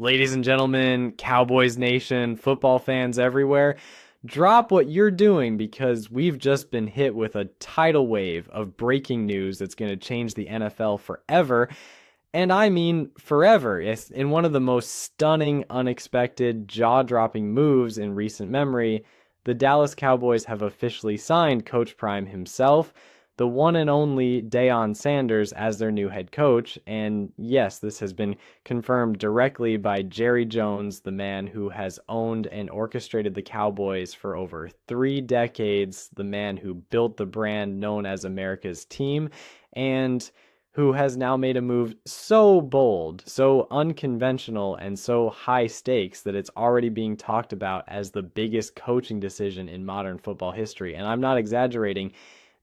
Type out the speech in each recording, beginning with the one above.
Ladies and gentlemen, Cowboys Nation, football fans everywhere, drop what you're doing because we've just been hit with a tidal wave of breaking news that's going to change the NFL forever. And I mean forever. It's in one of the most stunning, unexpected, jaw-dropping moves in recent memory. The Dallas Cowboys have officially signed Coach Prime himself, the one and only Deion Sanders, as their new head coach. And yes, this has been confirmed directly by Jerry Jones, the man who has owned and orchestrated the Cowboys for over 3 decades, the man who built the brand known as America's team, and who has now made a move so bold, so unconventional, and so high stakes that it's already being talked about as the biggest coaching decision in modern football history. And I'm not exaggerating.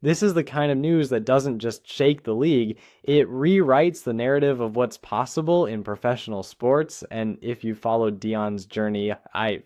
This is the kind of news that doesn't just shake the league, it rewrites the narrative of what's possible in professional sports. And if you followed Deion's journey,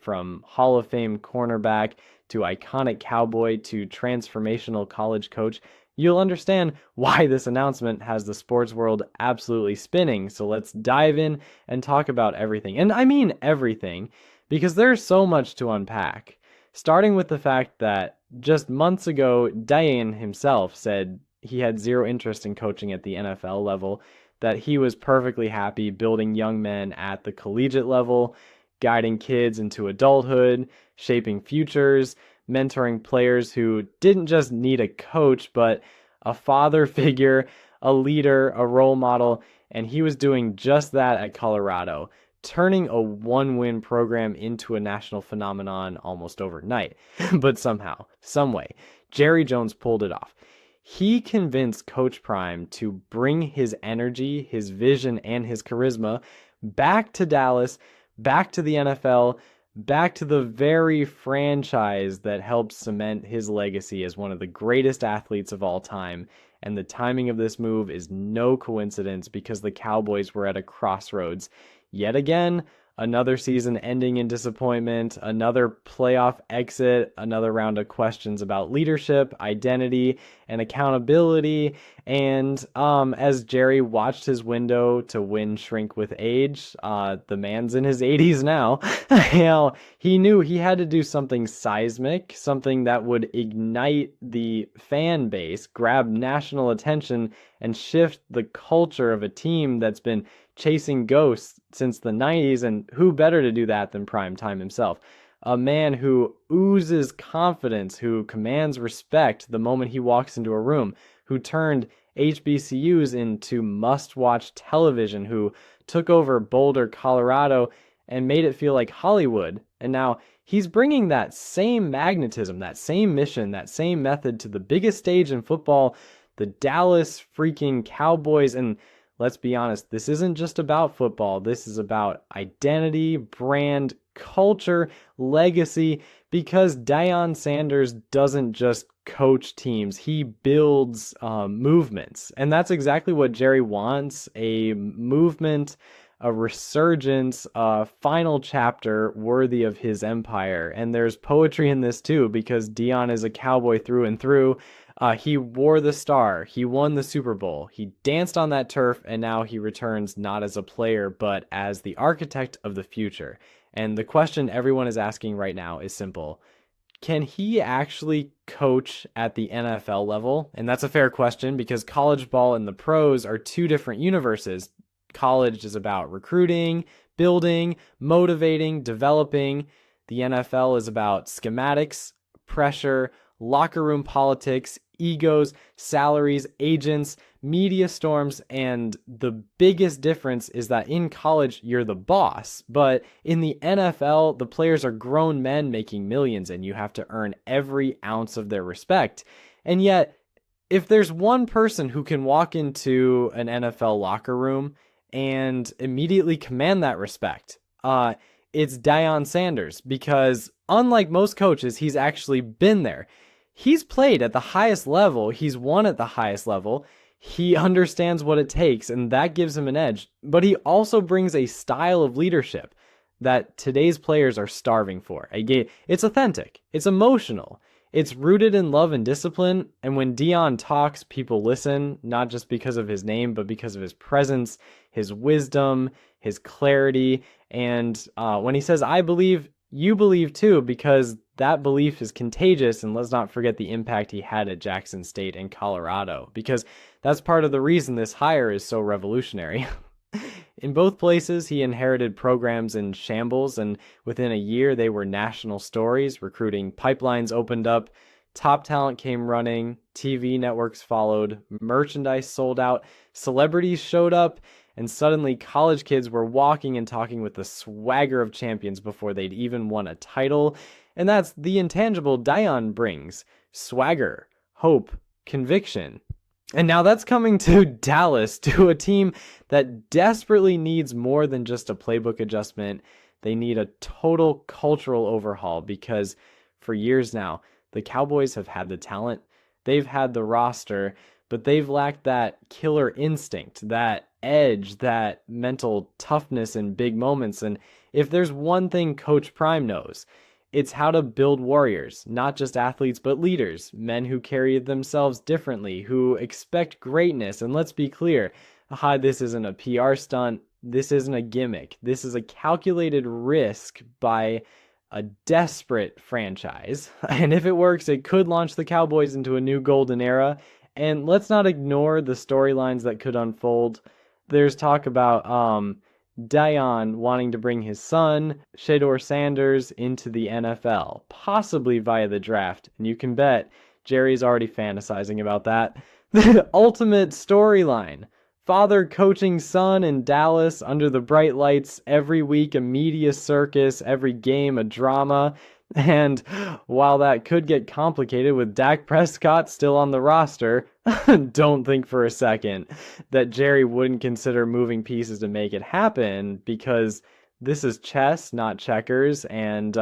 from Hall of Fame cornerback to iconic Cowboy to transformational college coach, you'll understand why this announcement has the sports world absolutely spinning. So let's dive in and talk about everything. And I mean everything, because there's so much to unpack. Starting with the fact that just months ago, Deion himself said he had zero interest in coaching at the NFL level, that he was perfectly happy building young men at the collegiate level, guiding kids into adulthood, shaping futures, mentoring players who didn't just need a coach, but a father figure, a leader, a role model, and he was doing just that at Colorado, turning a one-win program into a national phenomenon almost overnight. But somehow, someway, Jerry Jones pulled it off. He convinced Coach Prime to bring his energy, his vision, and his charisma back to Dallas, back to the NFL, back to the very franchise that helped cement his legacy as one of the greatest athletes of all time. And the timing of this move is no coincidence because the Cowboys were at a crossroads. Yet again, another season ending in disappointment, another playoff exit, another round of questions about leadership, identity, and accountability. And as Jerry watched his window to win shrink with age, the man's in his 80s now, he knew he had to do something seismic, something that would ignite the fan base, grab national attention, and shift the culture of a team that's been chasing ghosts since the 90s, and who better to do that than Prime Time himself? A man who oozes confidence, who commands respect the moment he walks into a room, who turned HBCUs into must-watch television, who took over Boulder, Colorado, and made it feel like Hollywood. And now he's bringing that same magnetism, that same mission, that same method to the biggest stage in football, the Dallas freaking Cowboys. And let's be honest, this isn't just about football. This is about identity, brand, culture, legacy, because Deion Sanders doesn't just coach teams. He builds movements. And that's exactly what Jerry wants, a movement, a resurgence, a final chapter worthy of his empire. And there's poetry in this too, because Deion is a Cowboy through and through. He wore the star. He won the Super Bowl. He danced on that turf, and now he returns not as a player, but as the architect of the future. And the question everyone is asking right now is simple. Can he actually coach at the NFL level? And that's a fair question because college ball and the pros are two different universes. College is about recruiting, building, motivating, developing. The NFL is about schematics, pressure, locker room politics, egos, salaries, agents, media storms, and the biggest difference is that in college, you're the boss. But in the NFL, the players are grown men making millions, and you have to earn every ounce of their respect. And yet, if there's one person who can walk into an NFL locker room and immediately command that respect, it's Deion Sanders, because unlike most coaches, he's actually been there. He's played at the highest level. He's won at the highest level. He understands what it takes, and that gives him an edge. But he also brings a style of leadership that today's players are starving for. It's authentic. It's emotional. It's rooted in love and discipline, and when Deion talks, people listen, not just because of his name, but because of his presence, his wisdom, his clarity, and when he says, I believe, you believe too, because that belief is contagious, and let's not forget the impact he had at Jackson State and Colorado, because that's part of the reason this hire is so revolutionary. In both places, he inherited programs in shambles, and within a year, they were national stories. Recruiting pipelines opened up, top talent came running, TV networks followed, merchandise sold out, celebrities showed up, and suddenly college kids were walking and talking with the swagger of champions before they'd even won a title. And that's the intangible Deion brings: swagger, hope, conviction. And now that's coming to Dallas, to a team that desperately needs more than just a playbook adjustment. They need a total cultural overhaul, because for years now, the Cowboys have had the talent, they've had the roster, but they've lacked that killer instinct, that edge, that mental toughness in big moments. And if there's one thing Coach Prime knows, it's how to build warriors, not just athletes, but leaders, men who carry themselves differently, who expect greatness. And let's be clear, this isn't a PR stunt. This isn't a gimmick. This is a calculated risk by a desperate franchise. And if it works, it could launch the Cowboys into a new golden era. And let's not ignore the storylines that could unfold. There's talk about Deion wanting to bring his son, Deion Sanders, into the NFL, possibly via the draft. And you can bet Jerry's already fantasizing about that. The ultimate storyline: father coaching son in Dallas under the bright lights, every week a media circus, every game a drama. And while that could get complicated with Dak Prescott still on the roster, don't think for a second that Jerry wouldn't consider moving pieces to make it happen, because this is chess, not checkers, and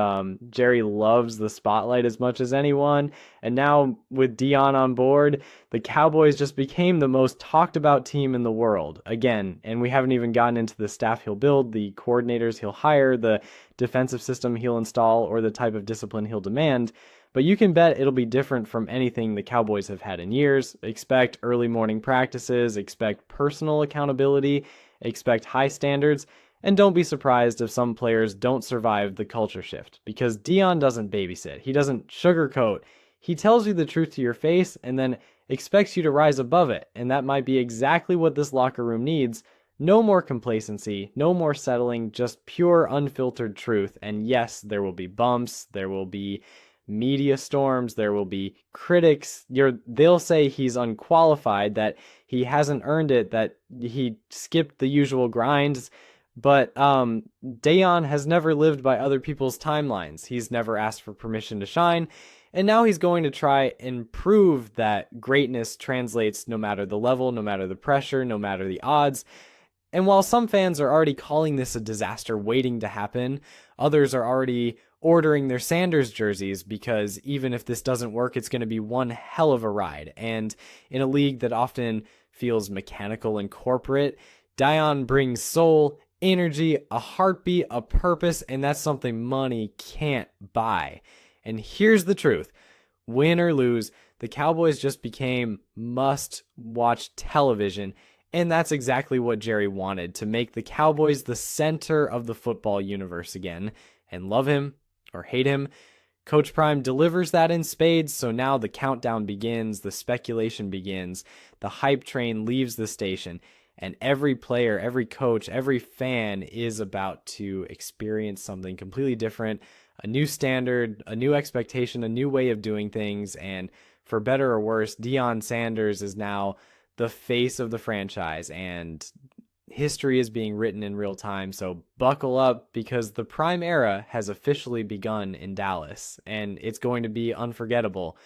Jerry loves the spotlight as much as anyone. And now with Deion on board, the Cowboys just became the most talked about team in the world again. And we haven't even gotten into the staff he'll build, the coordinators he'll hire, the defensive system he'll install, or the type of discipline he'll demand. But you can bet it'll be different from anything the Cowboys have had in years. Expect early morning practices, expect personal accountability, expect high standards. And don't be surprised if some players don't survive the culture shift, because Deion doesn't babysit. He doesn't sugarcoat. He tells you the truth to your face and then expects you to rise above it. And that might be exactly what this locker room needs. No more complacency, no more settling, just pure unfiltered truth. And yes, there will be bumps, there will be media storms, there will be critics. They'll say he's unqualified, that he hasn't earned it, that he skipped the usual grinds. But Deion has never lived by other people's timelines. He's never asked for permission to shine. And now he's going to try and prove that greatness translates no matter the level, no matter the pressure, no matter the odds. And while some fans are already calling this a disaster waiting to happen, others are already ordering their Sanders jerseys, because even if this doesn't work, it's going to be one hell of a ride. And in a league that often feels mechanical and corporate, Deion brings soul, energy, a heartbeat, a purpose, and that's something money can't buy. And here's the truth: win or lose, the Cowboys just became must-watch television, and that's exactly what Jerry wanted, to make the Cowboys the center of the football universe again. And love him or hate him, Coach Prime delivers that in spades. So now the countdown begins, the speculation begins, the hype train leaves the station. And every player, every coach, every fan is about to experience something completely different, a new standard, a new expectation, a new way of doing things. And for better or worse, Deion Sanders is now the face of the franchise, and history is being written in real time. So buckle up, because the prime era has officially begun in Dallas, and it's going to be unforgettable.